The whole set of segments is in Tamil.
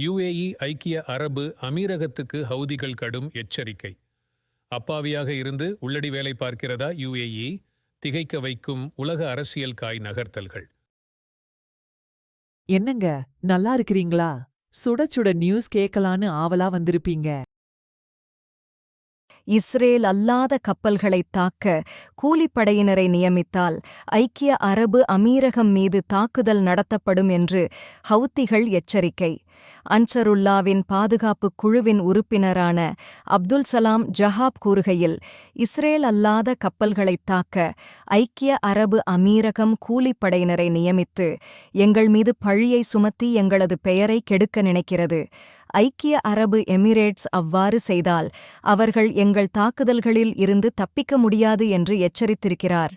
யுஏஇ ஐக்கிய அரபு அமீரகத்துக்கு ஹவுதிகள் கடும் எச்சரிக்கை. அப்பாவியாக இருந்து உள்ளடி வேலை பார்க்கிறதா யுஏஇ? திகைக்க வைக்கும் உலக அரசியல் காய் நகர்த்தல்கள். என்னங்க, நல்லா இருக்கிறீங்களா? சுட சுட நியூஸ் கேட்கலான்னு ஆவலா வந்திருப்பீங்க. இஸ்ரேல் அல்லாத கப்பல்களைத் தாக்க கூலிப்படையினரை நியமித்தால் ஐக்கிய அரபு அமீரகம் மீது தாக்குதல் நடத்தப்படும் என்று ஹவுத்திகள் எச்சரிக்கை. அன்சருல்லாவின் பாதுகாப்புக் குழுவின் உறுப்பினரான அப்துல் சலாம் ஜஹாப் கூறுகையில், இஸ்ரேல் அல்லாத கப்பல்களைத் தாக்க ஐக்கிய அரபு அமீரகம் கூலிப்படையினரை நியமித்து எங்கள் மீது பழியை சுமத்தி எங்களது பெயரை கெடுக்க நினைக்கிறது. ஐக்கிய அரபு எமிரேட்ஸ் அவ்வாறு செய்தால் அவர்கள் எங்கள் தாக்குதல்களில் இருந்து தப்பிக்க முடியாது என்று எச்சரித்திருக்கிறார்.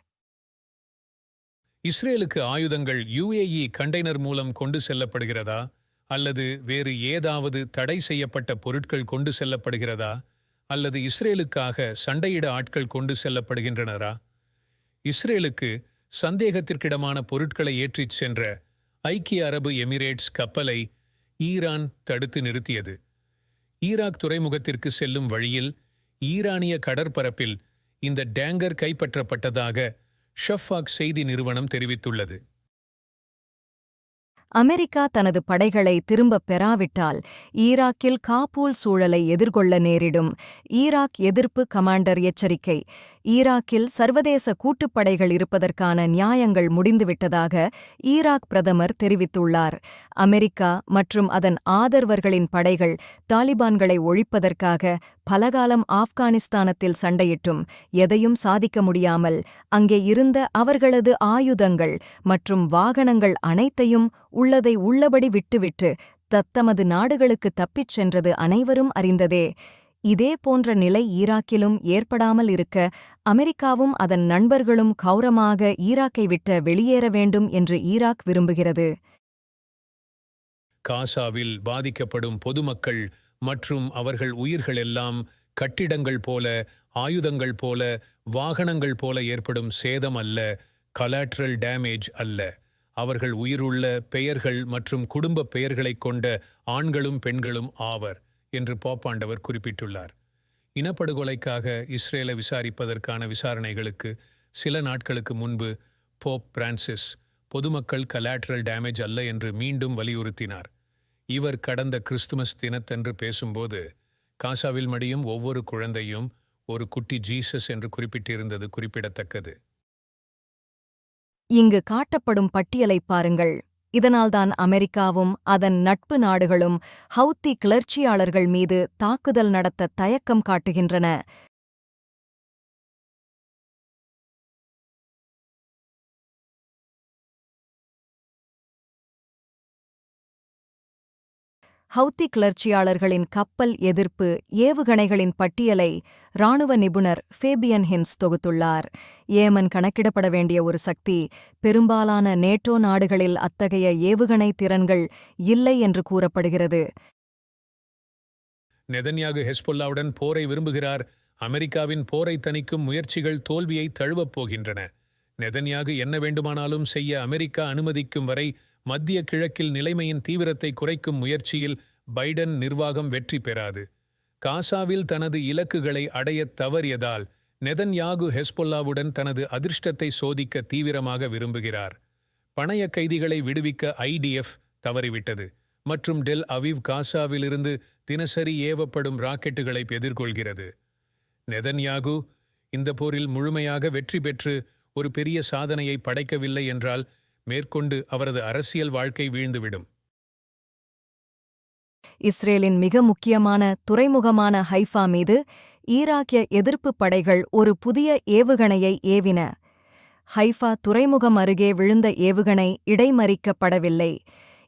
இஸ்ரேலுக்கு ஆயுதங்கள் யுஏஇ கண்டெய்னர் மூலம் கொண்டு செல்லப்படுகிறதா அல்லது வேறு ஏதாவது தடை செய்யப்பட்ட பொருட்கள் கொண்டு செல்லப்படுகிறதா அல்லது இஸ்ரேலுக்காக சண்டையிட ஆட்கள் கொண்டு செல்லப்படுகின்றனரா? இஸ்ரேலுக்கு சந்தேகத்திற்கிடமான பொருட்களை ஏற்றிச் சென்ற ஐக்கிய அரபு எமிரேட்ஸ் கப்பலை ஈரான் தடுத்து நிறுத்தியது. ஈராக் துறைமுகத்திற்கு செல்லும் வழியில் ஈரானிய கடற்பரப்பில் இந்த டேங்கர் கைப்பற்றப்பட்டதாக ஷஃபாக் செய்தி நிறுவனம் தெரிவித்துள்ளது. அமெரிக்கா தனது படைகளை திரும்பப் பெறாவிட்டால் ஈராக்கில் காபூல் சூழலை எதிர்கொள்ள நேரிடும். ஈராக் எதிர்ப்பு கமாண்டர் எச்சரிக்கை. ஈராக்கில் சர்வதேச கூட்டுப்படைகள் இருப்பதற்கான நியாயங்கள் முடிந்துவிட்டதாக ஈராக் பிரதமர் தெரிவித்துள்ளார். அமெரிக்கா மற்றும் அதன் ஆதரவர்களின் படைகள் தாலிபான்களை ஒழிப்பதற்காக பலகாலம் ஆப்கானிஸ்தானத்தில் சண்டையிட்டும் எதையும் சாதிக்க முடியாமல் அங்கே இருந்த அவர்களது ஆயுதங்கள் மற்றும் வாகனங்கள் அனைத்தையும் உள்ளதை உள்ளபடி விட்டுவிட்டு தத்தமது நாடுகளுக்கு தப்பிச் சென்றது அனைவரும் அறிந்ததே. இதே போன்ற நிலை ஈராக்கிலும் ஏற்படாமல் இருக்க அமெரிக்காவும் அதன் நண்பர்களும் கௌரமாக ஈராக்கை விட்டு வெளியேற வேண்டும் என்று ஈராக் விரும்புகிறது. காசாவில் பாதிக்கப்படும் பொதுமக்கள் மற்றும் அவர்கள் உயிர்களெல்லாம் கட்டிடங்கள் போல, ஆயுதங்கள் போல, வாகனங்கள் போல ஏற்படும் சேதம் அல்ல, கொலாட்ரல் டேமேஜ் அல்ல. அவர்கள் உயிருள்ள பெயர்கள் மற்றும் குடும்ப பெயர்களைக் கொண்ட ஆண்களும் பெண்களும் ஆவர் என்று போப்பாண்டவர் குறிப்பிட்டுள்ளார். இனப்படுகொலைக்காக இஸ்ரேலை விசாரிப்பதற்கான விசாரணைகளுக்கு சில நாட்களுக்கு முன்பு போப் பிரான்சிஸ் பொதுமக்கள் கொலாட்ரல் டேமேஜ் அல்ல என்று மீண்டும் வலியுறுத்தினார். இவர் கடந்த கிறிஸ்துமஸ் தினத்தன்று பேசும்போது காசாவில் மடியும் ஒவ்வொரு குழந்தையும் ஒரு குட்டி ஜீசஸ் என்று குறிப்பிட்டிருந்தது குறிப்பிடத்தக்கது. இங்கு காட்டப்படும் பட்டியலைப் பாருங்கள். இதனால்தான் அமெரிக்காவும் அதன் நட்பு நாடுகளும் ஹவுத்தி கிளர்ச்சியாளர்கள் மீது தாக்குதல் நடத்த தயக்கம் காட்டுகின்றன. ஹவுத்தி கிளர்ச்சியாளர்களின் கப்பல் எதிர்ப்பு ஏவுகணைகளின் பட்டியலை இராணுவ நிபுணர் ஃபேபியன் ஹின்ஸ் தொகுத்துள்ளார். ஏமன் கணக்கிடப்பட வேண்டிய ஒரு சக்தி. பெரும்பாலான நேட்டோ நாடுகளில் அத்தகைய ஏவுகணை திறன்கள் இல்லை என்று கூறப்படுகிறது. நெதன்யாகு ஹெஸ்பொல்லாவுடன் போரை விரும்புகிறார். அமெரிக்காவின் போரை தணிக்கும் முயற்சிகள் தோல்வியை தழுவப் போகின்றன. நெதன்யாகு என்ன வேண்டுமானாலும் செய்ய அமெரிக்கா அனுமதிக்கும் வரை மத்திய கிழக்கில் நிலைமையின் தீவிரத்தை குறைக்கும் முயற்சியில் பைடன் நிர்வாகம் வெற்றி பெறாது. காசாவில் தனது இலக்குகளை அடையத் தவறியதால் நெதன்யாகு ஹெஸ்பொல்லாவுடன் தனது அதிர்ஷ்டத்தை சோதிக்க தீவிரமாக விரும்புகிறார். பணைய கைதிகளை விடுவிக்க IDF தவறிவிட்டது மற்றும் டெல் அவிவ் காசாவிலிருந்து தினசரி ஏவப்படும் ராக்கெட்டுகளை எதிர்கொள்கிறது. நெதன்யாகு இந்த போரில் முழுமையாக வெற்றி பெற்று ஒரு பெரிய சாதனையை படைக்கவில்லை என்றால் மேற்கொண்டு அவரது அரசியல் வாழ்க்கை வீழ்ந்துவிடும். இஸ்ரேலின் மிக முக்கியமான துறைமுகமான ஹைஃபா மீது ஈராக்கிய எதிர்ப்புப் படைகள் ஒரு புதிய ஏவுகணையை ஏவின. ஹைஃபா துறைமுகம் அருகே விழுந்த ஏவுகணை இடைமறிக்கப்படவில்லை.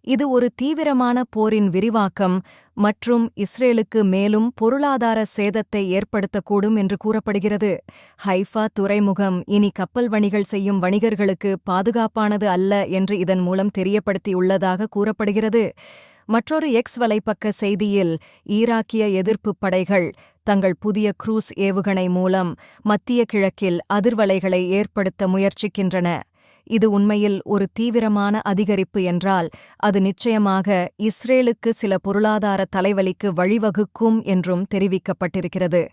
இது ஒரு தீவிரமான போரின் விரிவாக்கம் மற்றும் இஸ்ரேலுக்கு மேலும் பொருளாதார சேதத்தை ஏற்படுத்தக்கூடும் என்று கூறப்படுகிறது. ஹைஃபா துறைமுகம் இனி கப்பல் வணிகள் செய்யும் வணிகர்களுக்கு பாதுகாப்பானது அல்ல என்று இதன் மூலம் தெரியப்படுத்தியுள்ளதாக கூறப்படுகிறது. மற்றொரு எக்ஸ் வலைப்பக்க செய்தியில் ஈராக்கிய எதிர்ப்புப் படைகள் தங்கள் புதிய குரூஸ் ஏவுகணை மூலம் மத்திய கிழக்கில் அதிர்வலைகளை ஏற்படுத்த முயற்சிக்கின்றன. இது உண்மையில் ஒரு தீவிரமான அதிகரிப்பு என்றால் அது நிச்சயமாக இஸ்ரேலுக்கு சில பொருளாதார தலைவலிக்கு வழிவகுக்கும் என்றும் தெரிவிக்கப்பட்டிருக்கிறது.